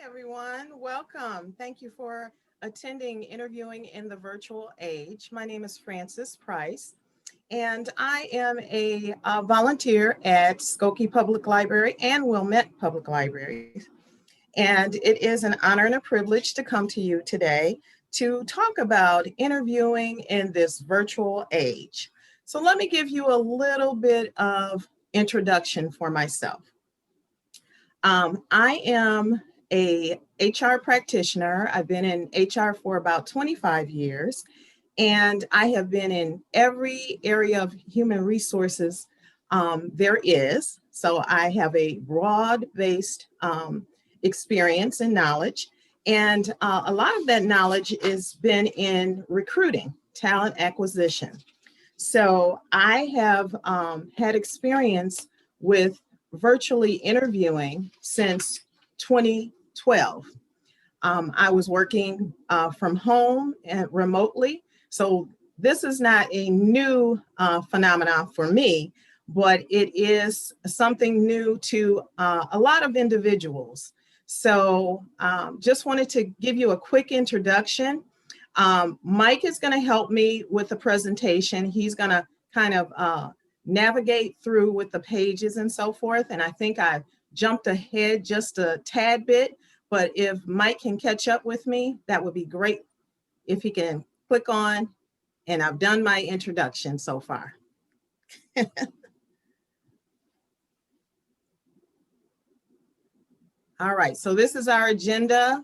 everyone. Welcome. Thank you for attending Interviewing in the Virtual Age. My name is Frances Price, and I am a volunteer at Skokie Public Library and Wilmette Public Library. And it is an honor and a privilege to come to you today to talk about interviewing in this virtual age. So let me give you a little bit of introduction for myself. I am a HR practitioner. I've been in HR for about 25 years, and I have been in every area of human resources there is. So I have a broad-based experience and knowledge, and a lot of that knowledge has been in recruiting, talent acquisition. So I have had experience with virtually interviewing since 2012. I was working from home and remotely. So this is not a new phenomenon for me, but it is something new to a lot of individuals. So just wanted to give you a quick introduction. Mike is going to help me with the presentation. He's going to kind of navigate through with the pages and so forth. And I think I've jumped ahead just a tad bit, but if Mike can catch up with me, that would be great if he can click on, and I've done my introduction so far. All right, so this is our agenda.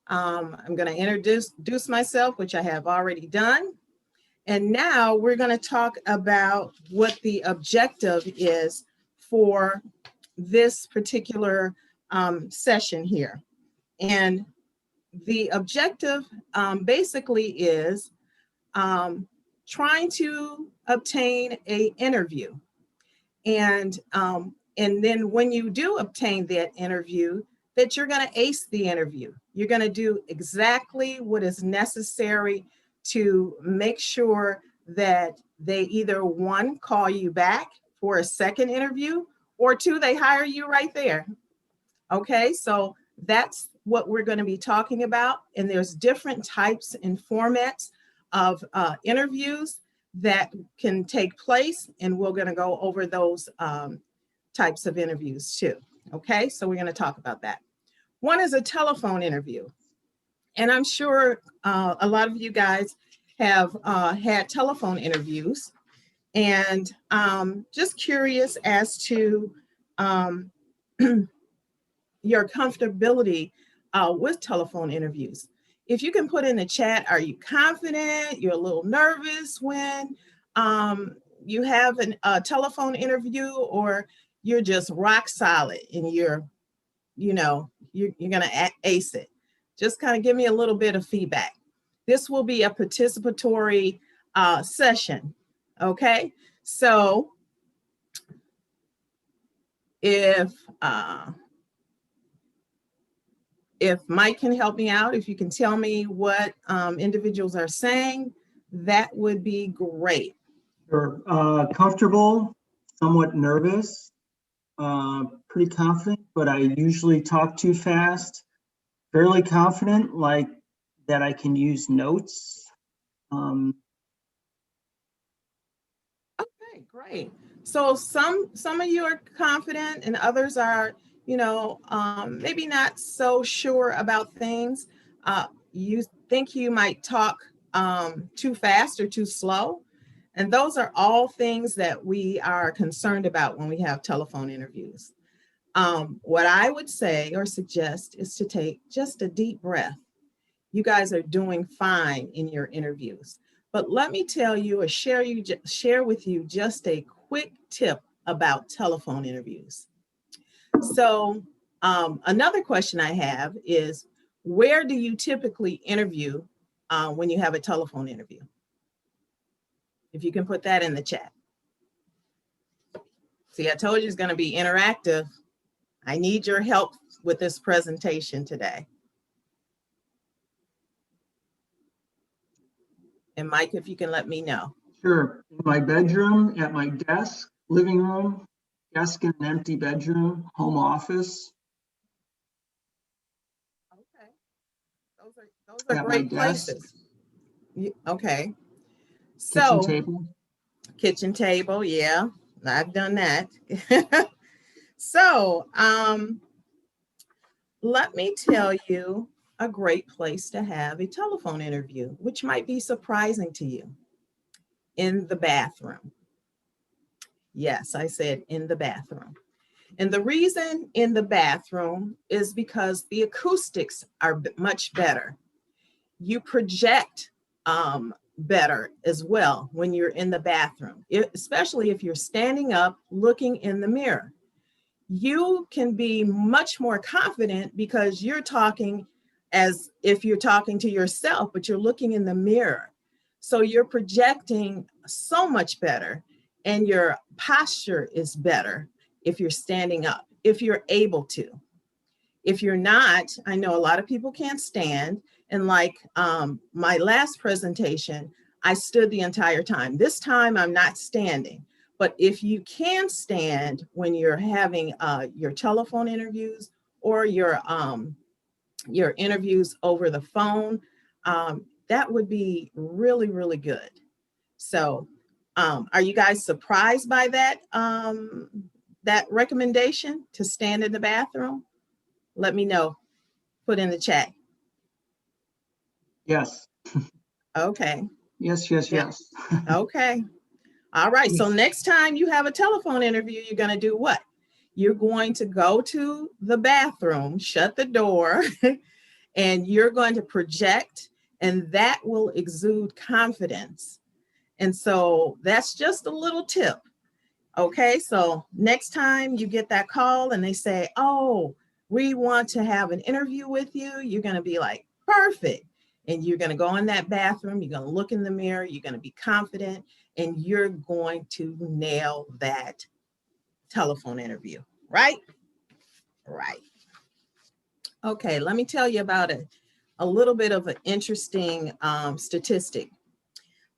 I'm going to introduce myself, which I have already done. And now we're going to talk about what the objective is for this particular session here. And the objective basically is trying to obtain an interview. And then when you do obtain that interview, that you're going to ace the interview. You're going to do exactly what is necessary to make sure that they either one, call you back for a second interview, or two, they hire you right there. Okay, so that's what we're going to be talking about. And there's different types and formats of interviews that can take place. And we're going to go over those types of interviews too. Okay, so we're going to talk about that. One is a telephone interview. And I'm sure a lot of you guys have had telephone interviews, and just curious as to your comfortability with telephone interviews. If you can put in the chat, are you confident? You're a little nervous when you have a telephone interview, or you're just rock solid and you're gonna ace it. Just kind of give me a little bit of feedback. This will be a participatory session, okay? So if Mike can help me out, if you can tell me what individuals are saying, that would be great. Sure. Comfortable, somewhat nervous, pretty confident, but I usually talk too fast. Fairly confident, like that I can use notes. Okay, great. So some of you are confident and others are, maybe not so sure about things. You think you might talk too fast or too slow. And those are all things that we are concerned about when we have telephone interviews. What I would say or suggest is to take just a deep breath. You guys are doing fine in your interviews. But let me tell you or share with you just a quick tip about telephone interviews. So another question I have is, where do you typically interview when you have a telephone interview? If you can put that in the chat. See, I told you it's going to be interactive. I need your help with this presentation today. And Mike, if you can let me know. Sure. In my bedroom, at my desk, living room, desk in an empty bedroom, home office. Okay. Those are At my great desk, places. Okay. kitchen So table. kitchen table, yeah, I've done that. So let me tell you a great place to have a telephone interview, which might be surprising to you. In the bathroom. Yes, I said in the bathroom. And the reason in the bathroom is because the acoustics are much better. You project better as well when you're in the bathroom, especially if you're standing up looking in the mirror. You can be much more confident because you're talking as if you're talking to yourself, but you're looking in the mirror. So you're projecting so much better, and your posture is better if you're standing up, if you're able to. If you're not, I know a lot of people can't stand. And like my last presentation, I stood the entire time. This time I'm not standing. But if you can stand when you're having your telephone interviews or your interviews over the phone, that would be really, really good. So are you guys surprised by that recommendation to stand in the bathroom? Let me know. Put in the chat. Yes. Okay. Yes. Okay. All right. So Yes. next time you have a telephone interview, you're going to do what? You're going to go to the bathroom, shut the door, and you're going to project, and that will exude confidence. And so that's just a little tip. Okay. So next time you get that call and they say, oh, we want to have an interview with you, you're going to be like, perfect. And you're going to go in that bathroom, you're going to look in the mirror, you're going to be confident, and you're going to nail that telephone interview, right? Right. Okay, let me tell you about a little bit of an interesting statistic.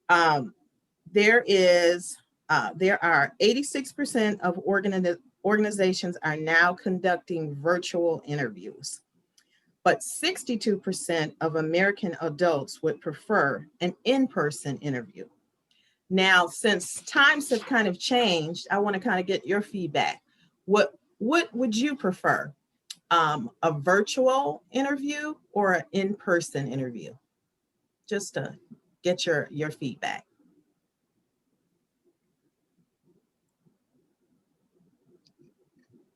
There are 86% of organizations are now conducting virtual interviews, but 62% of American adults would prefer an in-person interview. Now, since times have kind of changed, I want to kind of get your feedback. What would you prefer? A virtual interview or an in-person interview? Just to get your feedback.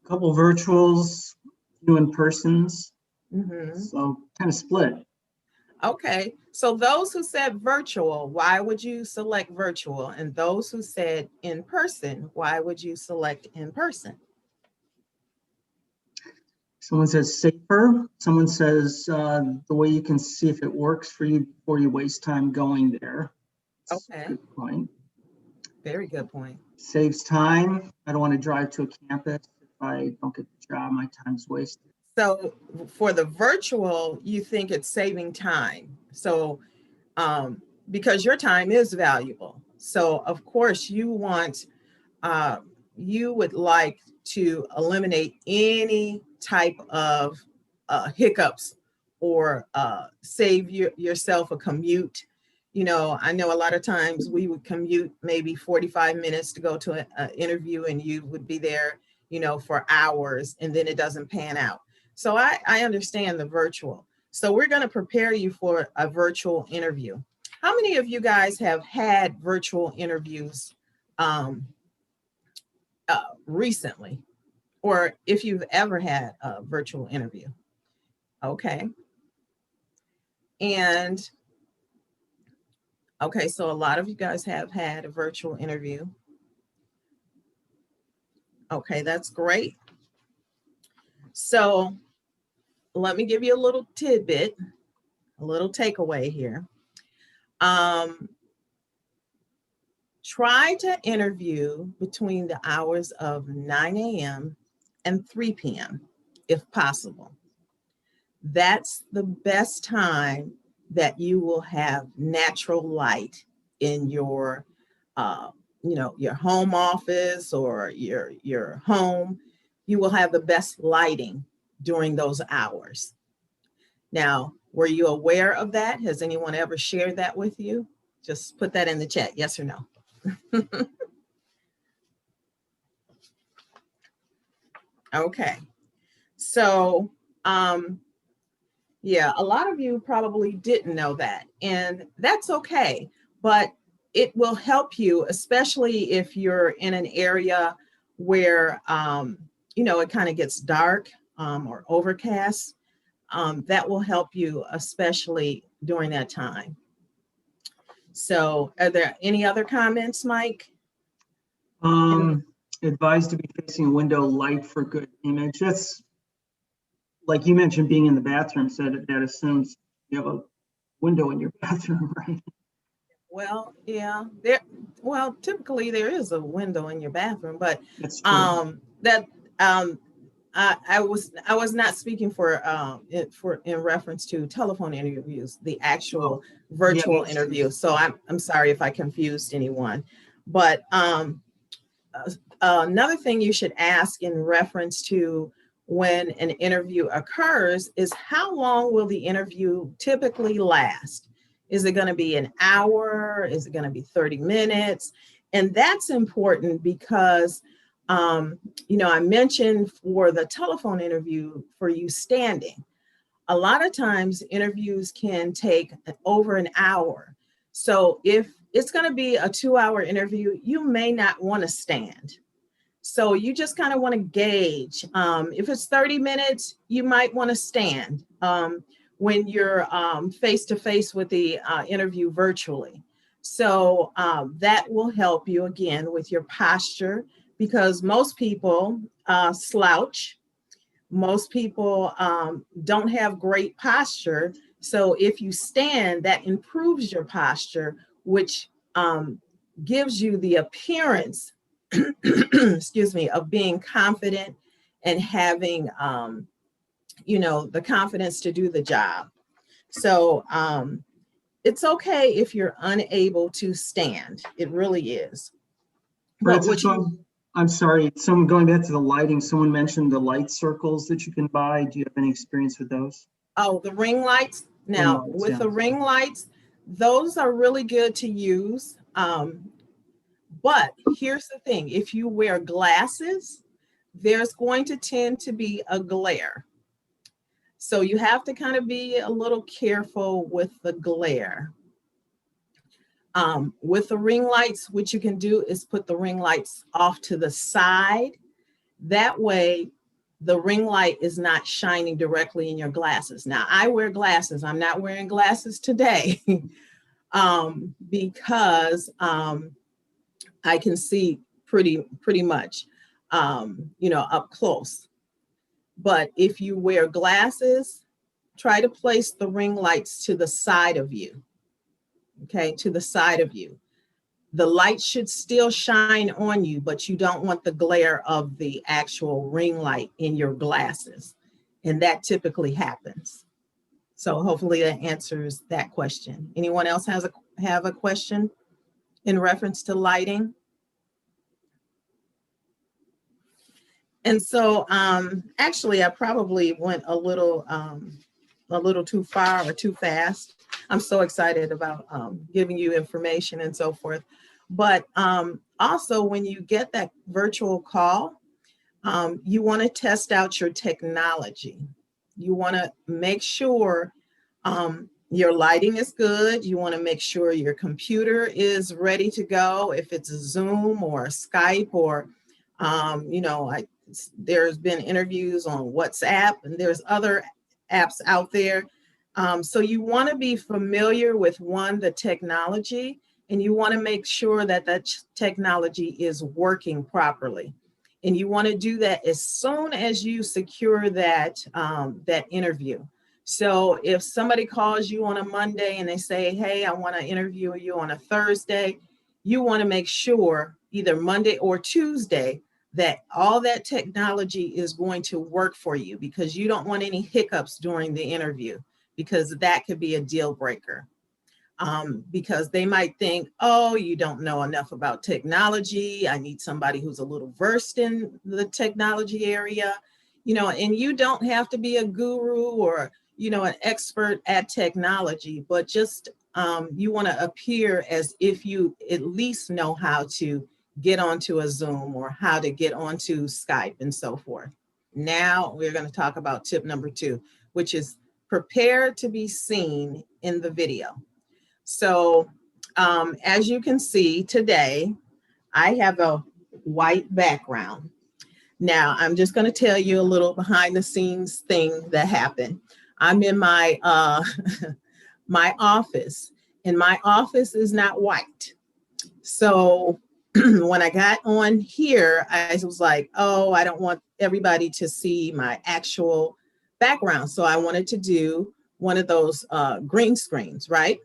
Couple virtuals, few in persons. Mm-hmm. So kind of split. Okay, so those who said virtual, why would you select virtual? And those who said in person, why would you select in person? Someone says safer. Someone says the way you can see if it works for you before you waste time going there. That's Okay. a good point. Very good point. Saves time. I don't want to drive to a campus. If I don't get the job, my time's wasted. So for the virtual, you think it's saving time. So because your time is valuable. So of course you would like to eliminate any type of hiccups or save yourself a commute. You know, I know a lot of times we would commute maybe 45 minutes to go to an interview, and you would be there, you know, for hours, and then it doesn't pan out. So I understand the virtual. So we're going to prepare you for a virtual interview. How many of you guys have had virtual interviews recently, or if you've ever had a virtual interview? Okay. And okay, so a lot of you guys have had a virtual interview. Okay, that's great. So let me give you a little tidbit, a little takeaway here. Try to interview between the hours of 9 a.m. and 3 p.m. if possible. That's the best time that you will have natural light in your your home office or your home. You will have the best lighting during those hours. Now, were you aware of that? Has anyone ever shared that with you? Just put that in the chat, yes or no. Okay, so yeah, a lot of you probably didn't know that, and that's okay, but it will help you, especially if you're in an area where, it kind of gets dark or overcast. That will help you, especially during that time. So are there any other comments, Mike? Advised to be facing a window light for good image. That's like you mentioned, being in the bathroom, so that assumes you have a window in your bathroom, right? Well, yeah, typically there is a window in your bathroom, but That's true. that I was not speaking for in reference to telephone interviews, the actual Yeah, virtual that's true. interview. So I'm sorry if I confused anyone, but another thing you should ask in reference to when an interview occurs is how long will the interview typically last? Is it going to be an hour? Is it going to be 30 minutes? And that's important because, I mentioned for the telephone interview for you standing, a lot of times interviews can take over an hour. So if it's going to be a 2-hour interview, you may not want to stand. So you just kind of want to gauge. If it's 30 minutes, you might want to stand when you're face to face with the interview virtually. So that will help you again with your posture, because most people slouch. Most people don't have great posture. So if you stand, that improves your posture, which gives you the appearance excuse me, of being confident and having, the confidence to do the job. So it's okay if you're unable to stand. It really is. But what you, I'm sorry, someone going back to the lighting, someone mentioned the light circles that you can buy. Do you have any experience with those? oh, the ring lights. Ring Now, lights, with yeah. the ring lights, those are really good to use. But here's the thing, if you wear glasses, there's going to tend to be a glare. So you have to kind of be a little careful with the glare. With the ring lights, what you can do is put the ring lights off to the side. That way, the ring light is not shining directly in your glasses. Now, I wear glasses. I'm not wearing glasses today because I can see pretty much, up close. But if you wear glasses, try to place the ring lights to the side of you, okay, to the side of you. The light should still shine on you, but you don't want the glare of the actual ring light in your glasses. And that typically happens. So hopefully that answers that question. Anyone else have a question in reference to lighting? And so actually I probably went a little too far or too fast. I'm so excited about giving you information and so forth. But also when you get that virtual call, you want to test out your technology. You want to make sure your lighting is good. You want to make sure your computer is ready to go. If it's a Zoom or a Skype or, there's been interviews on WhatsApp and there's other apps out there. So you want to be familiar with the technology, and you want to make sure that that technology is working properly. And you want to do that as soon as you secure that interview. So if somebody calls you on a Monday and they say, hey, I want to interview you on a Thursday, you want to make sure either Monday or Tuesday that all that technology is going to work for you, because you don't want any hiccups during the interview, because that could be a deal breaker. Because they might think, oh, you don't know enough about technology. I need somebody who's a little versed in the technology area, and you don't have to be a guru or, an expert at technology, but just you want to appear as if you at least know how to get onto a Zoom or how to get onto Skype and so forth. Now we're going to talk about tip number 2, which is prepare to be seen in the video. So as you can see today, I have a white background. Now I'm just going to tell you a little behind the scenes thing that happened. I'm in my my office, and my office is not white. So when I got on here, I was like, oh, I don't want everybody to see my actual background. So I wanted to do one of those green screens, right?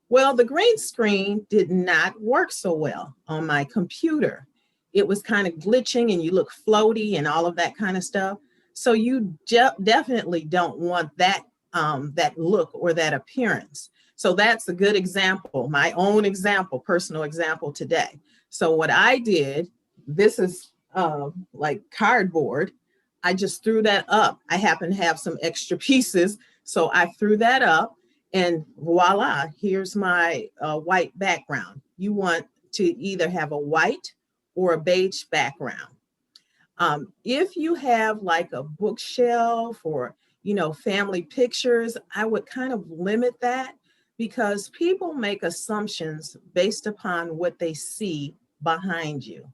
Well, the green screen did not work so well on my computer. It was kind of glitching and you look floaty and all of that kind of stuff. So you definitely don't want that that look or that appearance. So that's a good example, my own example, personal example today. So what I did, this is like cardboard. I just threw that up. I happen to have some extra pieces. So I threw that up and voila, here's my white background. You want to either have a white or a beige background. If you have like a bookshelf or, family pictures, I would kind of limit that because people make assumptions based upon what they see behind you.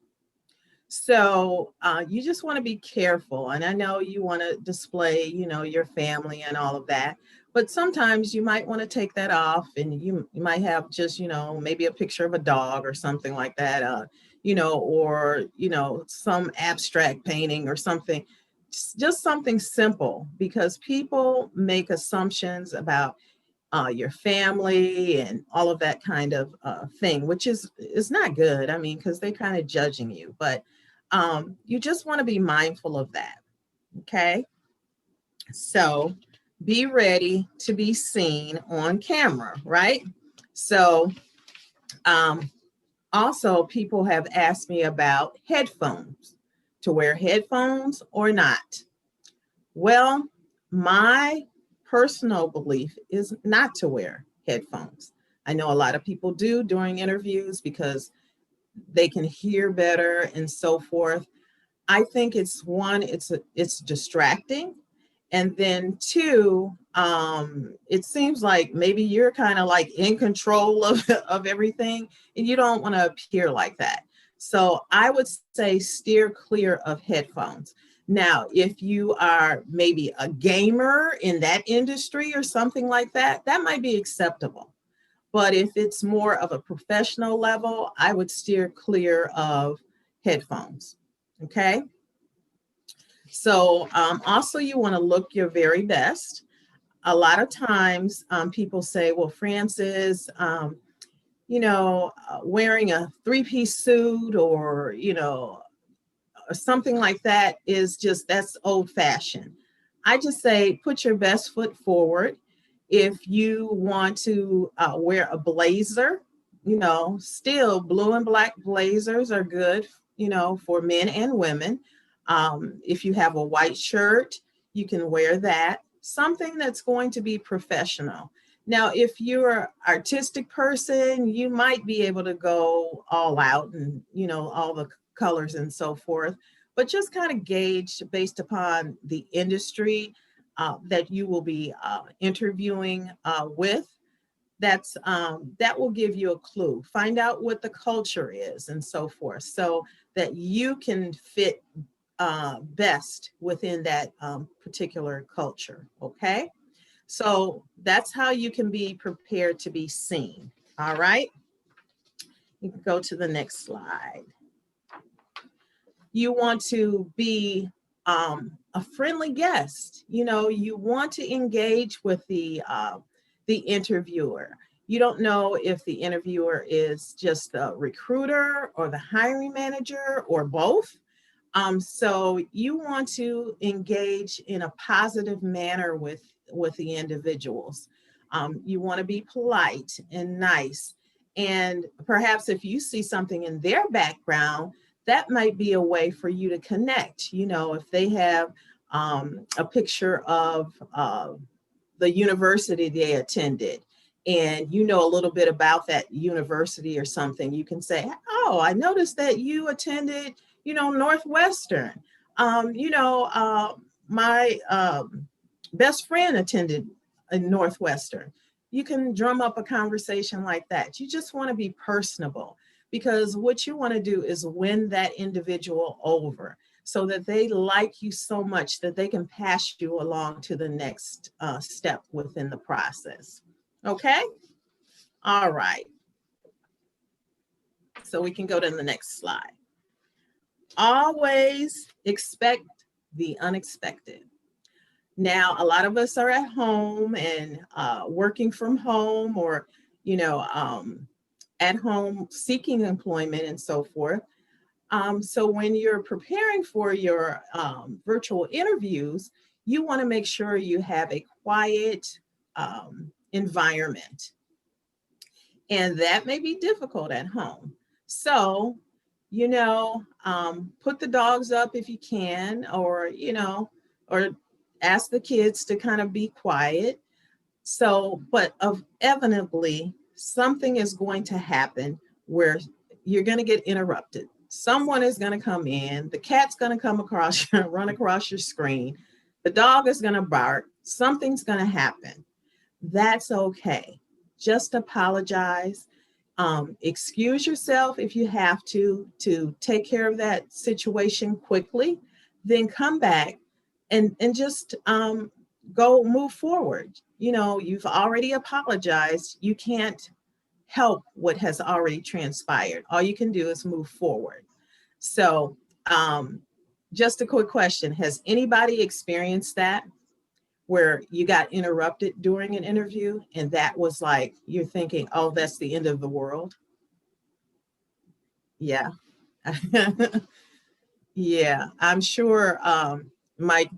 So you just want to be careful. And I know you want to display, your family and all of that. But sometimes you might want to take that off and you might have just, maybe a picture of a dog or something like that, or, some abstract painting or something, just something simple, because people make assumptions about your family and all of that kind of thing, which is not good. I mean, because they're kind of judging you, but you just want to be mindful of that. Okay. So be ready to be seen on camera, right? So also people have asked me about headphones, to wear headphones or not. Well, my personal belief is not to wear headphones. I know a lot of people do during interviews because they can hear better and so forth. I think it's one, it's distracting. And then 2, it seems like maybe you're kind of like in control of everything and you don't want to appear like that. So I would say steer clear of headphones. Now, if you are maybe a gamer in that industry or something like that, that might be acceptable. But if it's more of a professional level, I would steer clear of headphones. Okay. So also you want to look your very best. A lot of times people say, well, Frances, wearing a 3-piece suit or, or something like that is just, that's old fashioned. I just say, put your best foot forward. If you want to wear a blazer, still blue and black blazers are good, for men and women. If you have a white shirt, you can wear that. Something that's going to be professional. Now, if you're an artistic person, you might be able to go all out and, all the colors and so forth, but just kind of gauge based upon the industry that you will be interviewing with. That will give you a clue. Find out what the culture is and so forth, so that you can fit best within that particular culture. Okay. So that's how you can be prepared to be seen. All right. You can go to the next slide. You want to be a friendly guest. You want to engage with the interviewer. You don't know if the interviewer is just the recruiter or the hiring manager or both. So you want to engage in a positive manner with the individuals. You want to be polite and nice. And perhaps if you see something in their background, that might be a way for you to connect. If they have a picture of the university they attended, and you know a little bit about that university or something, you can say, oh, I noticed that you attended, Northwestern. My best friend attended a Northwestern. You can drum up a conversation like that. You just want to be personable, because what you want to do is win that individual over so that they like you so much that they can pass you along to the next step within the process. Okay? All right. So we can go to the next slide. Always expect the unexpected. Now, a lot of us are at home and working from home, or, at home seeking employment and so forth. So when you're preparing for your virtual interviews, you want to make sure you have a quiet environment. And that may be difficult at home. So, put the dogs up if you can, or ask the kids to kind of be quiet. So, but inevitably, something is going to happen where you're going to get interrupted. Someone is going to come in, the cat's going to come across you, run across your screen, the dog is going to bark, something's going to happen. That's okay. Just apologize. Excuse yourself if you have to take care of that situation quickly, then come back and just go move forward. You've already apologized. You can't help what has already transpired. All you can do is move forward. So just a quick question. Has anybody experienced that, where you got interrupted during an interview and that was like, you're thinking, oh, that's the end of the world? Yeah. Yeah, I'm sure. Mike,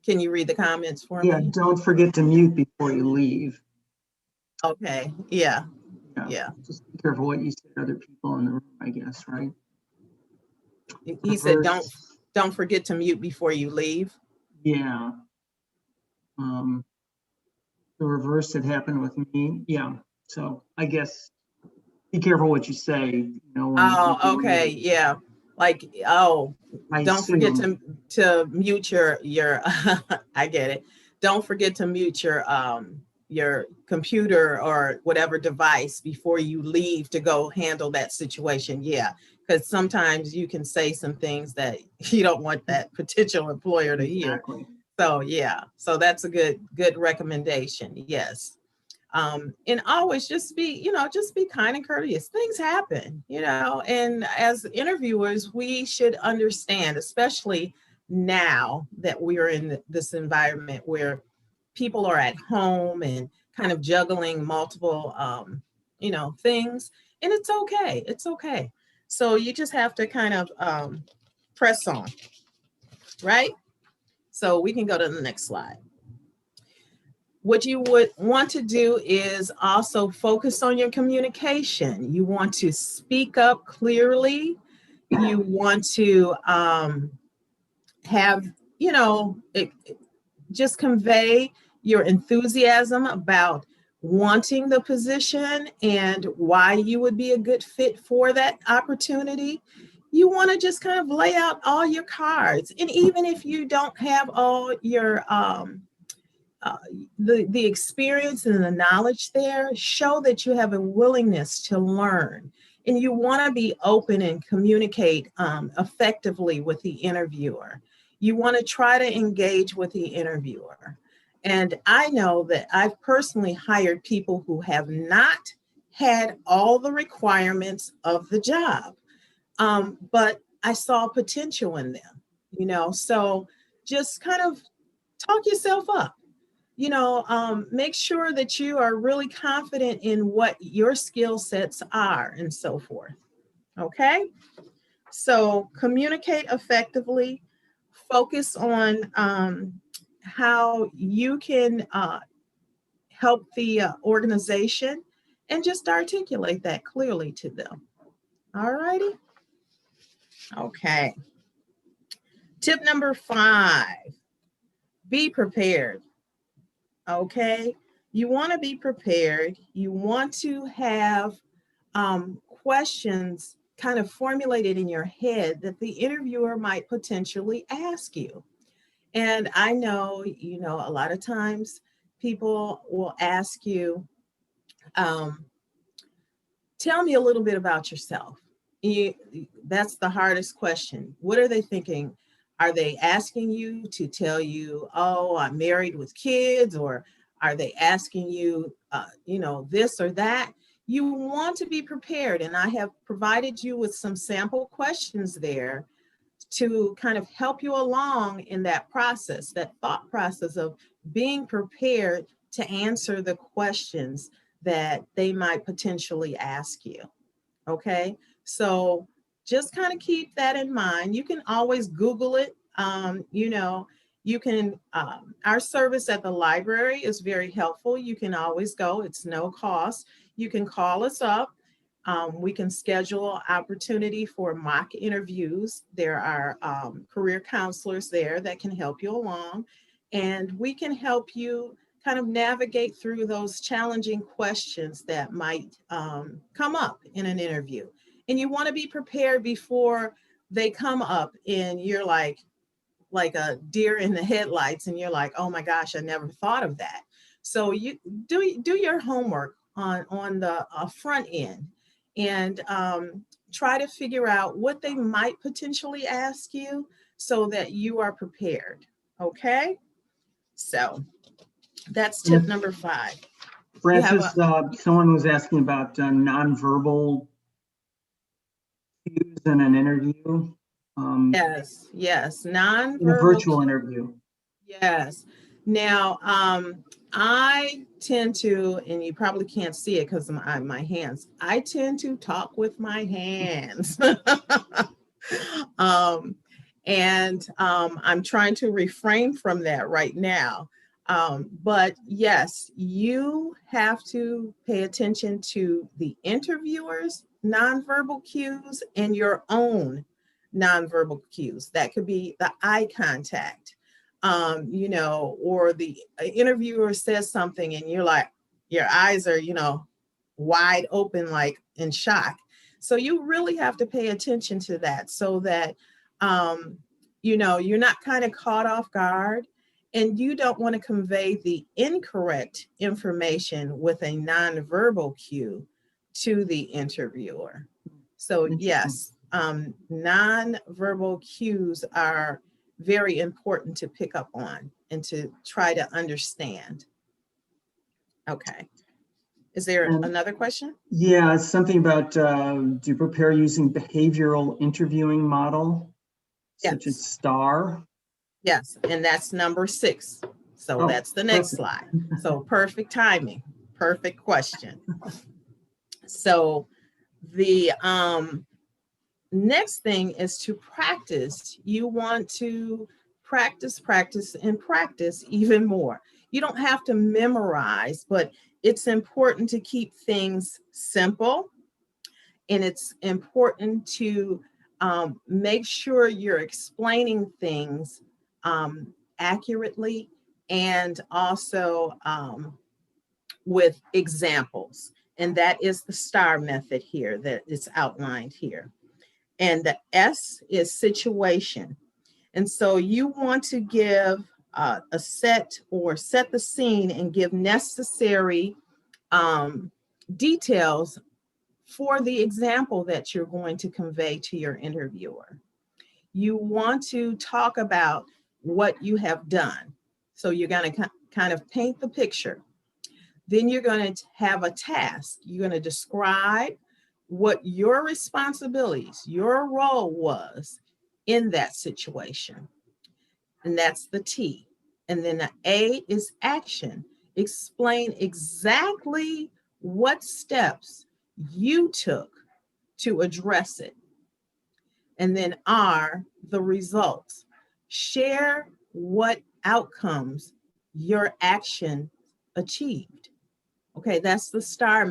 can you read the comments for Yeah, me? don't forget to mute before you leave. Okay, yeah. Yeah. Just be careful what you say to other people in the room, I guess, right? He said, Reverse. don't forget to mute before you leave. Yeah. The reverse had happened with me. Yeah. So I guess be careful what you say. Oh, okay, yeah. Like, oh, I don't forget assume. to mute your I get it. Don't forget to mute your computer or whatever device before you leave to go handle that situation. Yeah, because sometimes you can say some things that you don't want that potential employer to hear. Exactly. So yeah, so that's a good recommendation. Yes. And always just be kind and courteous. Things happen, and as interviewers, we should understand, especially now that we are in this environment where people are at home and kind of juggling multiple, things, and it's okay. It's okay. So you just have to kind of press on, right? So we can go to the next slide. What you would want to do is also focus on your communication. You want to speak up clearly. You want to have, just convey your enthusiasm about wanting the position and why you would be a good fit for that opportunity. You want to just kind of lay out all your cards. And even if you don't have all your the experience and the knowledge there, show that you have a willingness to learn, and you want to be open and communicate effectively with the interviewer. You want to try to engage with the interviewer. And I know that I've personally hired people who have not had all the requirements of the job, but I saw potential in them, so just kind of talk yourself up. Make sure that you are really confident in what your skill sets are and so forth. Okay. So communicate effectively, focus on how you can help the organization, and just articulate that clearly to them. All righty. Okay. Tip number 5, be prepared. okay? You want to be prepared. You want to have questions kind of formulated in your head that the interviewer might potentially ask you. And I know, a lot of times people will ask you, um, tell me a little bit about yourself. You, that's the hardest question. What are they thinking? Are they asking you to tell you, oh, I'm married with kids? Or are they asking you, this or that? You want to be prepared. And I have provided you with some sample questions there to kind of help you along in that process, that thought process of being prepared to answer the questions that they might potentially ask you. Okay, so just kind of keep that in mind. You can always Google it. You can, our service at the library is very helpful. You can always go, it's no cost. You can call us up. We can schedule opportunity for mock interviews. There are career counselors there that can help you along, and we can help you kind of navigate through those challenging questions that might come up in an interview. And you want to be prepared before they come up and you're like a deer in the headlights and you're like, oh my gosh, I never thought of that. So you do your homework on the front end and try to figure out what they might potentially ask you so that you are prepared. Okay, so that's tip number 5. Francis, someone was asking about nonverbal cues in an interview. Yes, nonverbal. In a virtual interview. Yes. Now, I tend to, and you probably can't see it because of my hands, I tend to talk with my hands. I'm trying to refrain from that right now. But yes, you have to pay attention to the interviewer's nonverbal cues and your own nonverbal cues. That could be the eye contact, or the interviewer says something and you're like, your eyes are, wide open, like in shock. So you really have to pay attention to that so that, you're not kind of caught off guard and you don't want to convey the incorrect information with a nonverbal cue to the interviewer. So yes, nonverbal cues are very important to pick up on and to try to understand. Okay. Is there another question? Yeah, it's something about do you prepare using behavioral interviewing model, such as STAR? Yes, and that's number 6. So that's the next slide. So perfect timing, perfect question. So the next thing is to practice. You want to practice even more. You don't have to memorize, but it's important to keep things simple. And it's important to make sure you're explaining things accurately and also with examples. And that is the STAR method here that is outlined here. And the S is situation. And so you want to give set the scene and give necessary details for the example that you're going to convey to your interviewer. You want to talk about what you have done. So you're going to kind of paint the picture. Then you're going to have a task. You're going to describe what your responsibilities, your role was in that situation. And that's the T. And then the A is action. Explain exactly what steps you took to address it. And then R, the results. Share what outcomes your action achieved. Okay, that's the STAR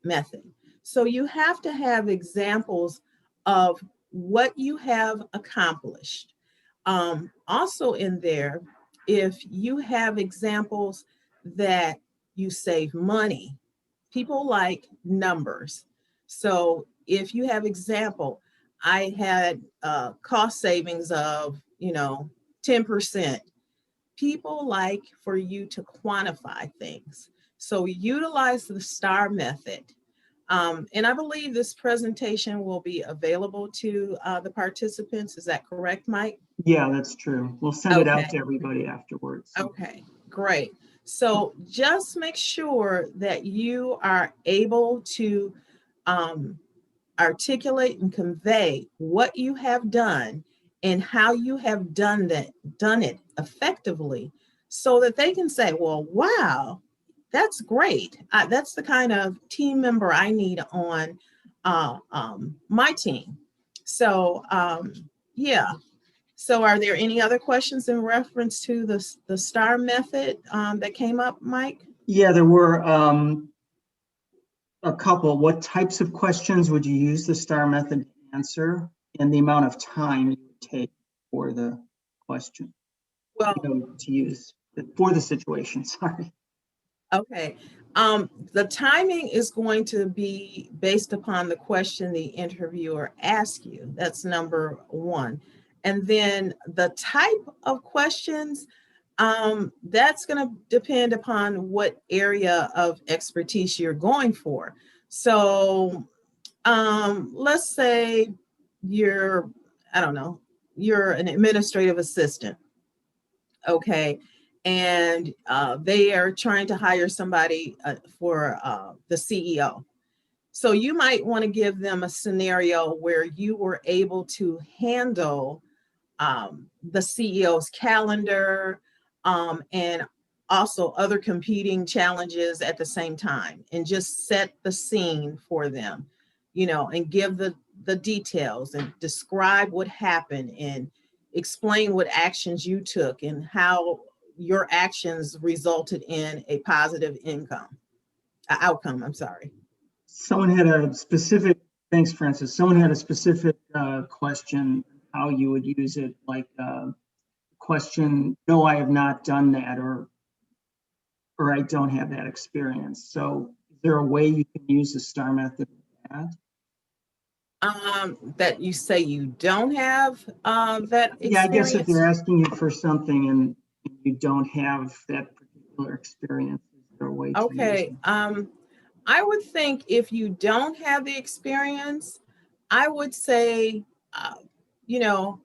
method. So you have to have examples of what you have accomplished. Also in there, if you have examples that you save money. People like numbers. So if you have example, I had cost savings of, 10%. People like for you to quantify things. So utilize the STAR method. And I believe this presentation will be available to the participants. Is that correct, Mike? Yeah, that's true. We'll send it out Okay. to everybody afterwards. Okay, great. So just make sure that you are able to um, articulate and convey what you have done and how you have done it effectively, so that they can say, well, wow, that's great. That's the kind of team member I need on my team. So yeah. So are there any other questions in reference to the STAR method that came up, Mike? Yeah, there were a couple. What types of questions would you use the STAR method to answer, and the amount of time you would take for the question, Well, to use for the situation? Sorry. okay. The timing is going to be based upon the question the interviewer asks you. That's number one. And then the type of questions, that's going to depend upon what area of expertise you're going for. So let's say you're, I don't know, you're an administrative assistant, okay, and they are trying to hire somebody for the CEO. So you might want to give them a scenario where you were able to handle the CEO's calendar and also other competing challenges at the same time, and just set the scene for them, and give the details and describe what happened and explain what actions you took and how your actions resulted in a positive outcome. I'm sorry. Someone had a specific, thanks, Francis. Someone had a specific question, how you would use it, like question, no, I have not done that, or I don't have that experience. So is there a way you can use the STAR method for that? That you say you don't have that experience? Yeah, I guess if they're asking you for something and you don't have that particular experience, is there a way to use Okay. it? I would think if you don't have the experience, I would say, uh, you know,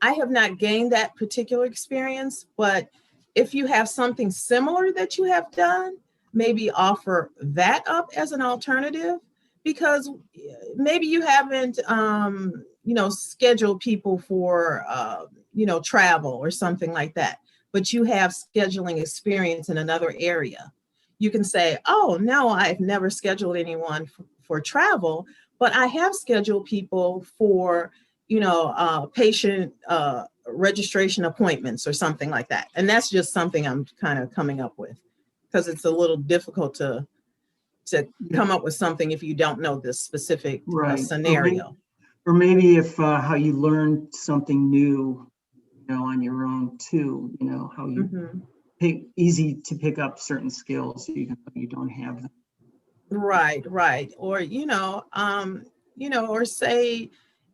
I have not gained that particular experience, but if you have something similar that you have done, maybe offer that up as an alternative, because maybe you haven't, scheduled people for, travel or something like that, but you have scheduling experience in another area. You can say, oh, no, I've never scheduled anyone for travel, but I have scheduled people for patient registration appointments or something like that. And that's just something I'm kind of coming up with, because it's a little difficult to come up with something if you don't know this specific Right. scenario. Or maybe if how you learned something new, on your own too, how you easy to pick up certain skills even though you don't have them. Right. Or, or say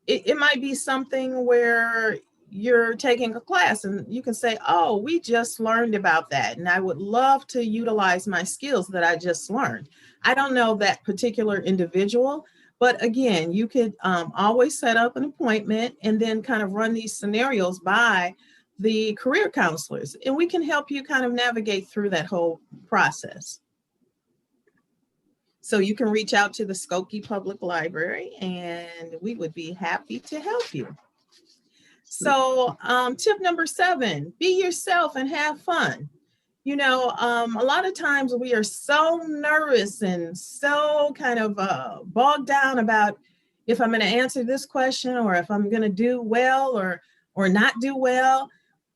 it might be something where you're taking a class and you can say, oh, we just learned about that, and I would love to utilize my skills that I just learned. I don't know that particular individual, but again, you could always set up an appointment and then kind of run these scenarios by the career counselors, and we can help you kind of navigate through that whole process. So you can reach out to the Skokie Public Library and we would be happy to help you. So tip number 7, be yourself and have fun. A lot of times we are so nervous and so kind of bogged down about if I'm going to answer this question or if I'm going to do well or not do well.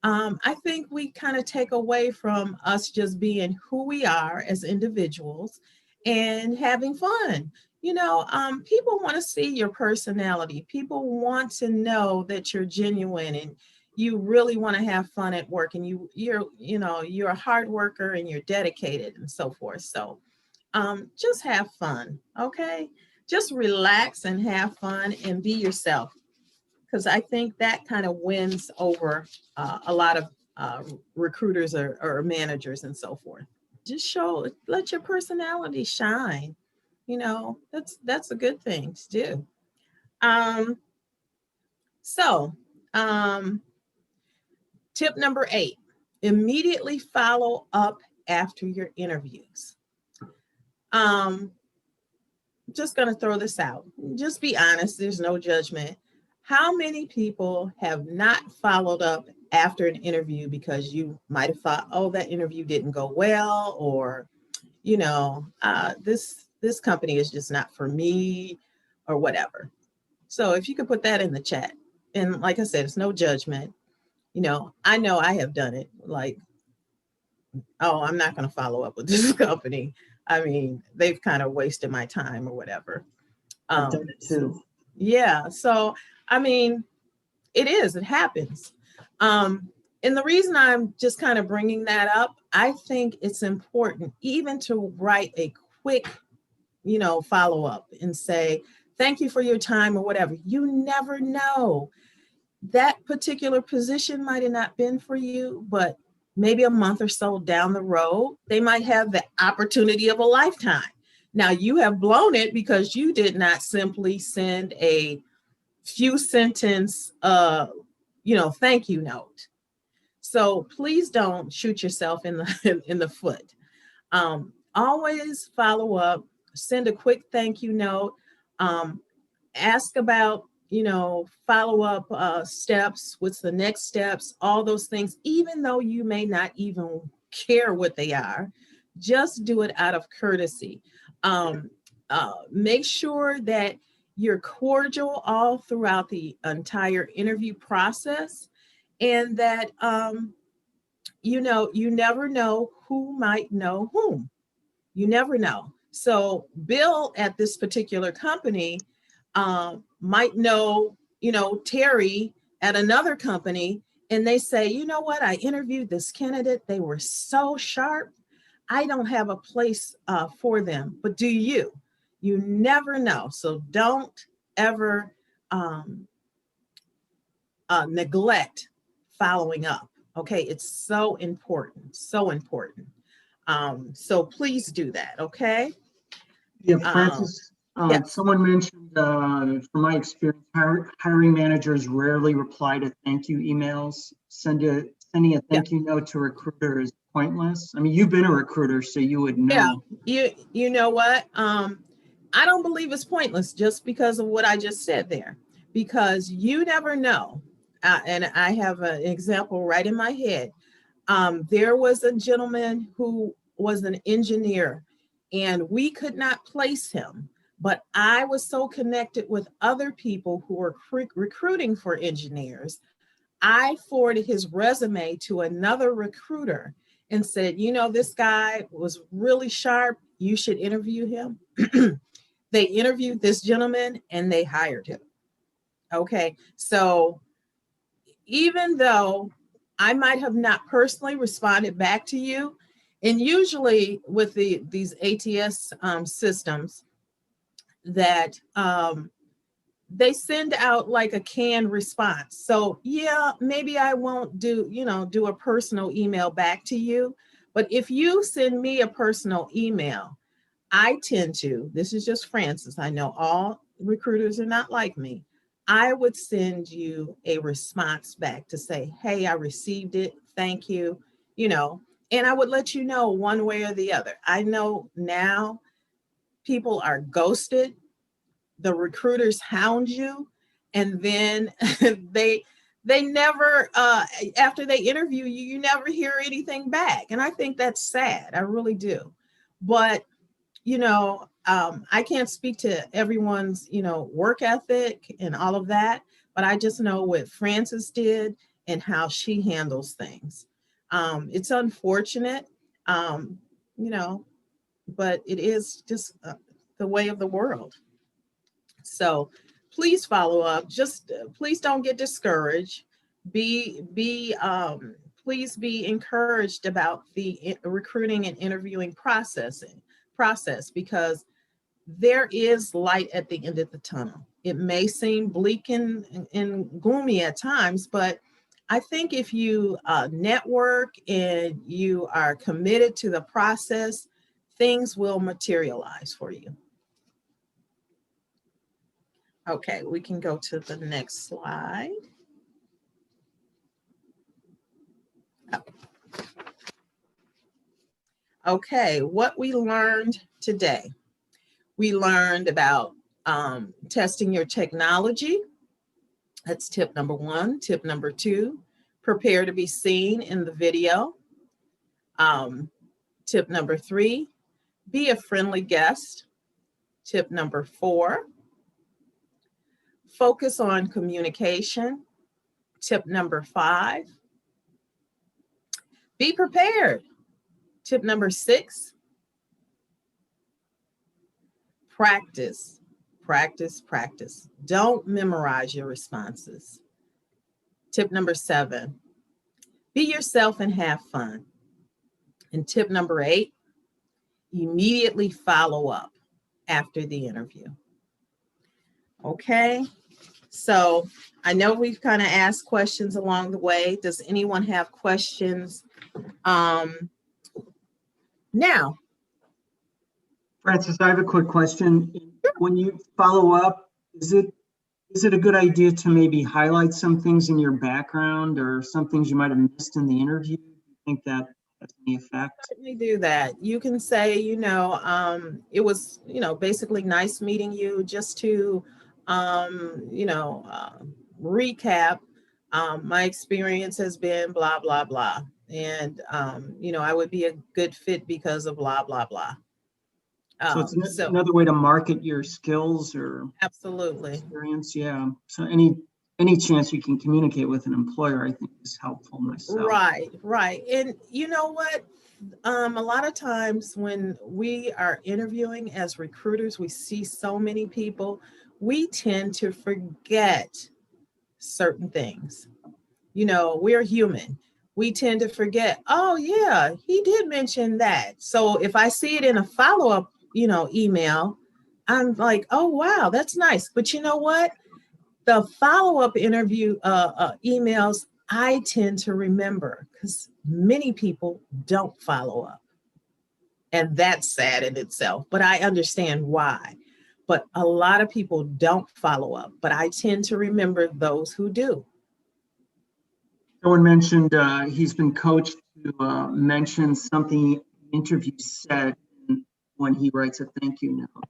I think we kind of take away from us just being who we are as individuals and having fun. People want to see your personality. People want to know that you're genuine and you really want to have fun at work, and you're a hard worker and you're dedicated and so forth. So just have fun, okay? Just relax and have fun and be yourself, because I think that kind of wins over a lot of recruiters or managers and so forth. Just let your personality shine. That's a good thing to do. Um, so, um, Tip number 8, immediately follow up after your interviews. Um, just going to throw this out. Just be honest. There's no judgment. How many people have not followed up after an interview because you might have thought, oh, that interview didn't go well, or, this company is just not for me, or whatever. So if you could put that in the chat. And like I said, it's no judgment. I know I have done it. Like, oh, I'm not going to follow up with this company. I mean, they've kind of wasted my time or whatever. I've done it too. Yeah. So, I mean, it happens. And the reason I'm just kind of bringing that up, I think it's important even to write a quick, follow up and say, thank you for your time or whatever. You never know. That particular position might have not been for you, but maybe a month or so down the road, they might have the opportunity of a lifetime. Now, you have blown it because you did not simply send a few sentence, thank you note. So please don't shoot yourself in the foot. Always follow up, send a quick thank you note, ask about, follow up steps, what's the next steps, all those things, even though you may not even care what they are, just do it out of courtesy. Make sure that you're cordial all throughout the entire interview process, and that, you never know who might know whom. You never know. So Bill at this particular company might know, Terry at another company, and they say, you know what, I interviewed this candidate. They were so sharp. I don't have a place for them, but do you? You never know. So don't ever neglect following up. Okay, it's so important, so important. So please do that. Okay. Yeah, Francis, Yes. someone mentioned, from my experience, hiring managers rarely reply to thank you emails. Sending a thank you note to a recruiter is pointless. I mean, you've been a recruiter, so you would know. Yeah. You know what? I don't believe it's pointless just because of what I just said there, because you never know. And I have an example right in my head. There was a gentleman who was an engineer, and we could not place him. But I was so connected with other people who were recruiting for engineers. I forwarded his resume to another recruiter and said, this guy was really sharp. You should interview him. They interviewed this gentleman and they hired him. Okay. So even though I might have not personally responded back to you, and usually with these ATS systems, that they send out like a canned response. So yeah, maybe I won't do a personal email back to you. But if you send me a personal email, I tend to, this is just Francis, I know all recruiters are not like me. I would send you a response back to say, hey, I received it. Thank you. And I would let you know one way or the other. I know now people are ghosted. The recruiters hound you, and then they never, after they interview you, you never hear anything back. And I think that's sad. I really do. But I can't speak to everyone's, work ethic and all of that, but I just know what Frances did and how she handles things. It's unfortunate, um, you know, but it is just the way of the world. So please follow up. Just please don't get discouraged. Please be encouraged about the recruiting and interviewing process, because there is light at the end of the tunnel. It may seem bleak and gloomy at times, but I think if you network and you are committed to the process, things will materialize for you. Okay, we can go to the next slide. Okay, what we learned today. We learned about testing your technology. That's tip number 1. Tip number 2, prepare to be seen in the video. Tip number 3, be a friendly guest. Tip number 4, focus on communication. Tip number 5, be prepared. Tip number 6, practice, practice, practice. Don't memorize your responses. Tip number 7, be yourself and have fun. And tip number 8, immediately follow up after the interview. Okay, so I know we've kind of asked questions along the way. Does anyone have questions? Now, Francis, I have a quick question. When you follow up, is it a good idea to maybe highlight some things in your background or some things you might have missed in the interview? Do you think that has any effect? Certainly do that. You can say, it was, basically nice meeting you, just to, recap. My experience has been blah, blah, blah. And, I would be a good fit because of blah, blah, blah. So it's another way to market your skills or absolutely experience. Yeah. So any chance you can communicate with an employer, I think, is helpful myself. Right. And you know what? A lot of times when we are interviewing as recruiters, we see so many people, we tend to forget certain things. We're human. We tend to forget, oh yeah, he did mention that. So if I see it in a follow-up, email, I'm like, oh wow, that's nice. But you know what? The follow-up interview emails, I tend to remember, because many people don't follow up. And that's sad in itself, but I understand why. But a lot of people don't follow up, but I tend to remember those who do. Someone mentioned he's been coached to mention something the interview said when he writes a thank you note.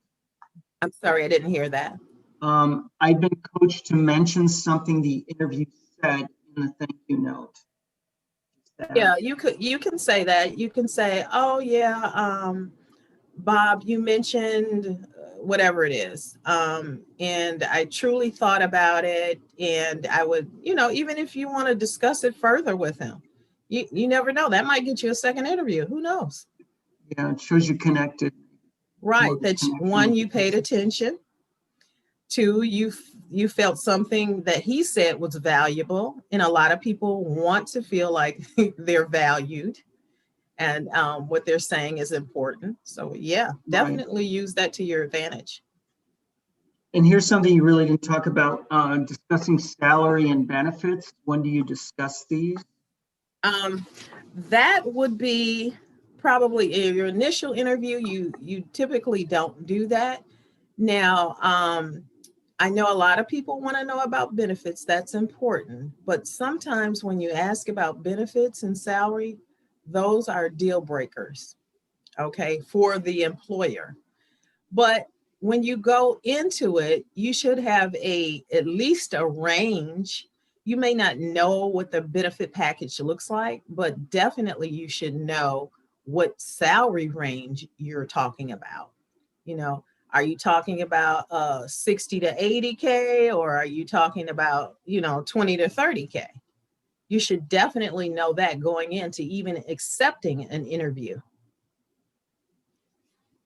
I'm sorry, I didn't hear that. I've been coached to mention something the interview said in the thank you note. Yeah, you can say that. You can say, oh yeah, Bob, you mentioned whatever it is. And I truly thought about it. And I would, even if you want to discuss it further with him, you never know. That might get you a second interview. Who knows? Yeah, it shows you connected. Right. That one, you paid attention. 2, you felt something that he said was valuable. And a lot of people want to feel like they're valued. And what they're saying is important. So yeah, definitely use that to your advantage. And here's something you really didn't talk about, discussing salary and benefits. When do you discuss these? That would be probably in your initial interview. You typically don't do that. Now, I know a lot of people want to know about benefits. That's important. But sometimes when you ask about benefits and salary, those are deal breakers, okay, for the employer. But when you go into it, you should have at least a range. You may not know what the benefit package looks like, but definitely you should know what salary range you're talking about. Are you talking about 60 to 80K, or are you talking about, 20 to 30K? You should definitely know that going into even accepting an interview.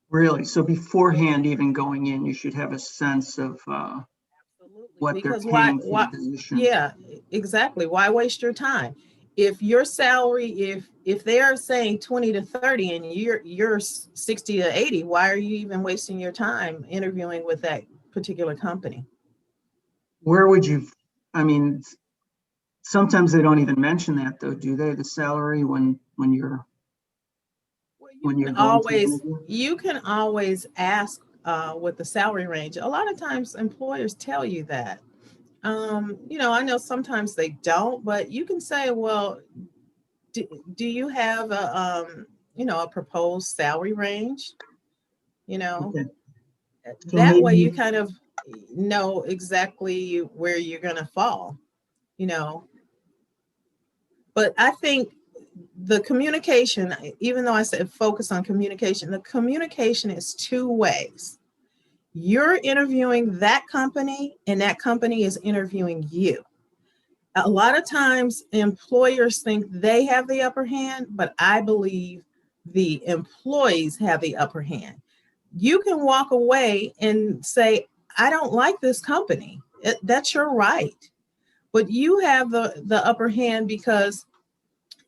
Really? So beforehand, even going in, you should have a sense of. Absolutely. what they're Because paying for the position. yeah, exactly. Why waste your time? If your salary, if they're saying 20 to 30 and you're 60 to 80, why are you even wasting your time interviewing with that particular company? Where would you, I mean, sometimes they don't even mention that though, do they? The salary when you're Well, going to interview? you can always ask what the salary range. A lot of times employers tell you that. I know sometimes they don't, but you can say, well, do you have a proposed salary range? You know, Okay. So that way you maybe, kind of know exactly where you're going to fall, you know. But I think the communication, even though I said focus on communication, the communication is two ways. You're interviewing that company, and that company is interviewing you. A lot of times employers think they have the upper hand, but I believe the employees have the upper hand. You can walk away and say, I don't like this company. That's your right. But you have the upper hand because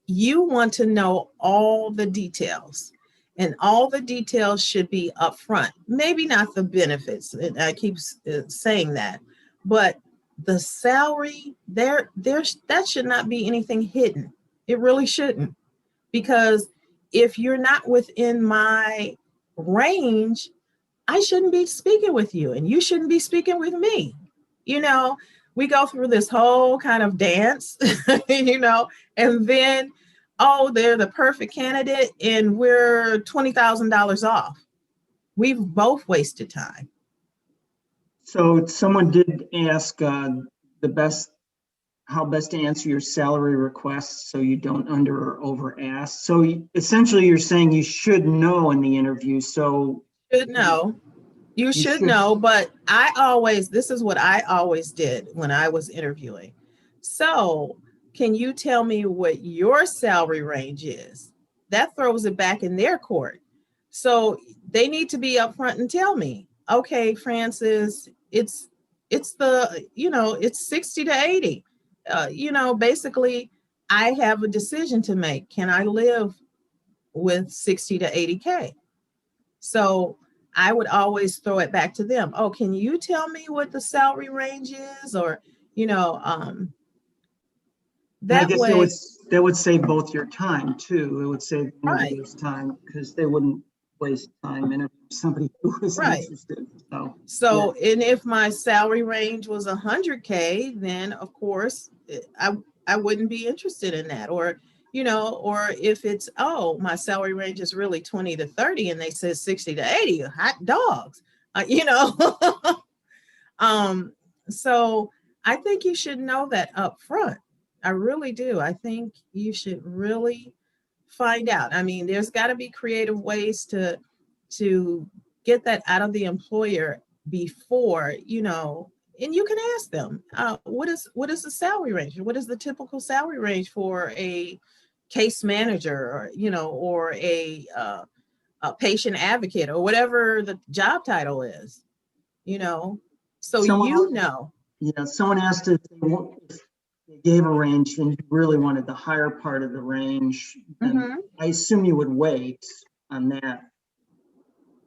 you want to know all the details. And all the details should be upfront. Maybe not the benefits. And I keep saying that, but the salary that should not be anything hidden. It really shouldn't, because if you're not within my range, I shouldn't be speaking with you, and you shouldn't be speaking with me. You know, we go through this whole kind of dance, and then, oh, they're the perfect candidate, and we're $20,000 off. We've both wasted time. so someone did ask the best, how best to answer your salary requests so you don't under or over ask. So essentially you're saying you should know in the interview. So Should know. You you should should, know, but this is what I always did when I was interviewing. So, can you tell me what your salary range is? That throws it back in their court. So, they need to be upfront and tell me, okay, Francis, it's 60 to 80. Basically, I have a decision to make. Can I live with 60 to 80K? So I would always throw it back to them. Oh, can you tell me what the salary range is? Or, you know, um, and I that guess way, that would save both your time too. It would save the right, interviewers time because they wouldn't waste time interviewing somebody who isn't right. interested. So, yeah. So, and if my salary range was 100K, then of course I wouldn't be interested in that. Or if it's, oh, my salary range is really 20 to 30 and they said 60 to 80, hot dogs, uh, you know. Um, so I think you should know that up front. I really do. I think you should really find out. I mean, there's got to be creative ways to get that out of the employer before, and you can ask them, what is the salary range? What is the typical salary range for a case manager, or a patient advocate, or whatever the job title is, you know, so Someone, you know. someone asked if they gave a range and you really wanted the higher part of the range, and Mhm. I assume you would wait on that.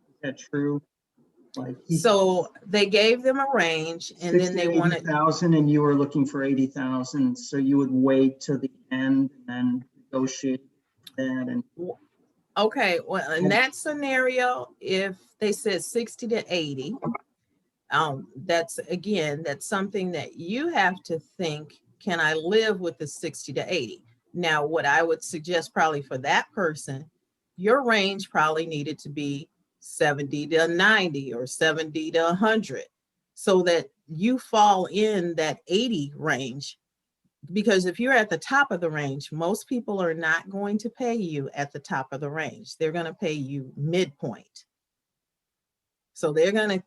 Is that true? Like he's So they gave them a range, and then 60 they to wanted, 80,000 and you were looking for 80,000. So you would wait till the end and then negotiate that. And okay, well, in that scenario, if they said 60 to 80, that's something that you have to think, can I live with the 60 to 80? Now, what I would suggest probably for that person, your range probably needed to be 70 to 90 or 70 to 100, so that you fall in that 80 range. Because if you're at the top of the range, most people are not going to pay you at the top of the range. They're going to pay you midpoint. So they're gonna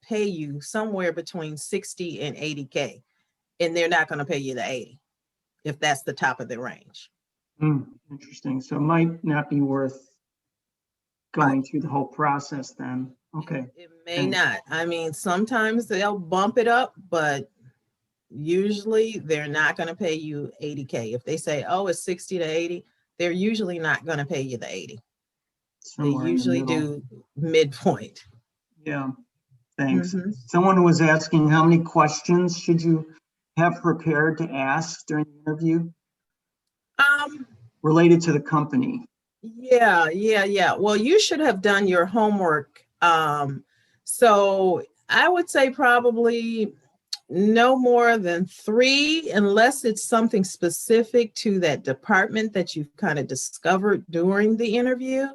pay you somewhere between 60 and 80K, and they're not gonna pay you the 80 if that's the top of the range. interesting. So it might not be worth going through the whole process then. Okay. It may not. I mean, sometimes they'll bump it up, but usually they're not going to pay you 80K. If they say, oh, it's 60 to 80, they're usually not going to pay you the 80. They Somewhere in the usually middle. do midpoint. Yeah, thanks. Mhm. Someone was asking, how many questions should you have prepared to ask during the interview related to the company? Yeah. Well, you should have done your homework. So I would say probably no more than 3, unless it's something specific to that department that you've kind of discovered during the interview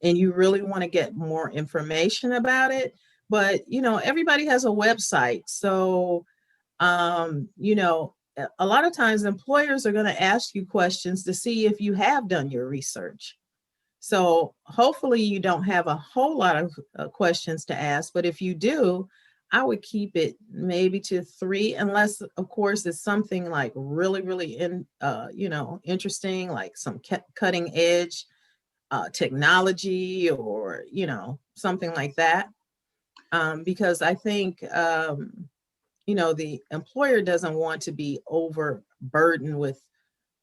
and you really want to get more information about it. But, everybody has a website. So, a lot of times employers are going to ask you questions to see if you have done your research. So hopefully you don't have a whole lot of questions to ask, but if you do, I would keep it maybe to 3, unless of course it's something like really interesting, like some cutting edge technology or, something like that. Because I think, the employer doesn't want to be overburdened with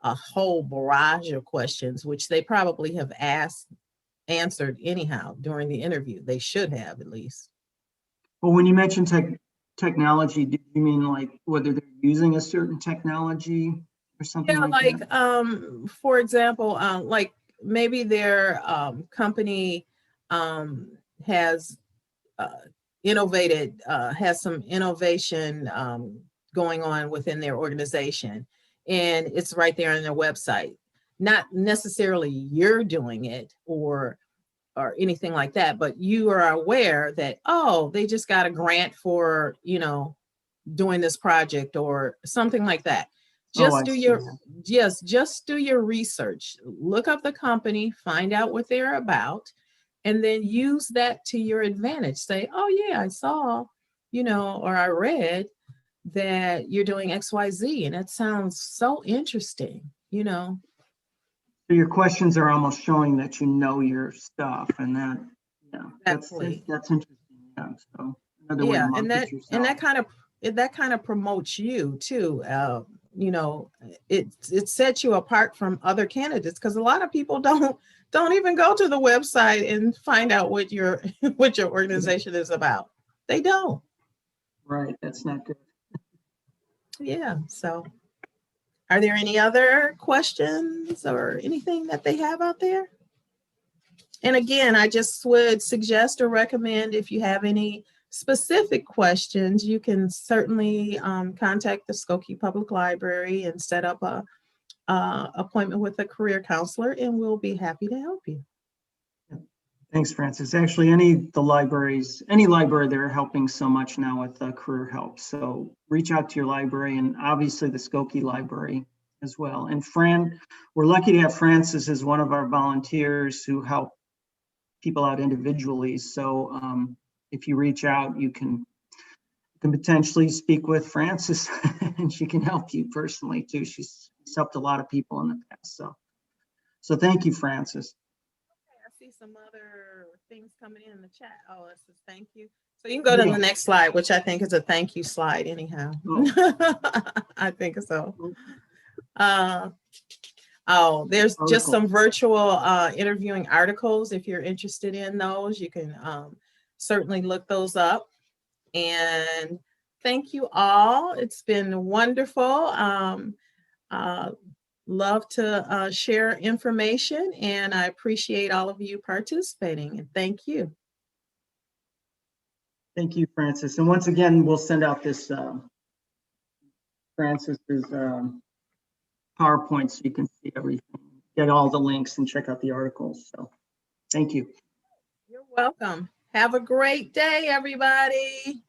a whole barrage of questions, which they probably have answered anyhow during the interview. They should have, at least. Well, when you mentioned technology, do you mean like whether they're using a certain technology or something Yeah, like like that? for example, like maybe their company has has some innovation going on within their organization, and it's right there on their website. Not necessarily you're doing it or anything like that, but you are aware that, oh, they just got a grant for, doing this project or something like that. Oh, Just I do see. your just do your research. Look up the company, find out what they're about, and then use that to your advantage. Say, oh yeah, I saw, or I read that you're doing XYZ and it sounds so interesting. So your questions are almost showing that you know your stuff, and that, yeah, that's Exactly. interesting. Yeah, so another way to Yeah, and market that and yourself. that kind of promotes you too. It sets you apart from other candidates because a lot of people don't even go to the website and find out what your what your organization is about. They don't. Right, that's not good. Yeah. So, are there any other questions or anything that they have out there? And again, I just would suggest or recommend, if you have any specific questions, you can certainly contact the Skokie Public Library and set up a appointment with a career counselor, and we'll be happy to help you. Thanks, Francis. Actually, any library, they're helping so much now with career help. So reach out to your library, and obviously the Skokie Library as well. And Fran, we're lucky to have Francis as one of our volunteers who help people out individually. So if you reach out, you can potentially speak with Francis and she can help you personally too. She's helped a lot of people in the past. So thank you, Francis. I see some other things coming in the chat. Oh, it says thank you. So you can go to the next slide, which I think is a thank you slide anyhow. I think so. There's just some virtual interviewing articles. If you're interested in those, you can certainly look those up. And thank you all. It's been wonderful. Love to share information, and I appreciate all of you participating. And thank you. Thank you, Francis. And once again, we'll send out this Francis's PowerPoint so you can see everything, get all the links and check out the articles. So thank you. You're welcome. Have a great day, everybody.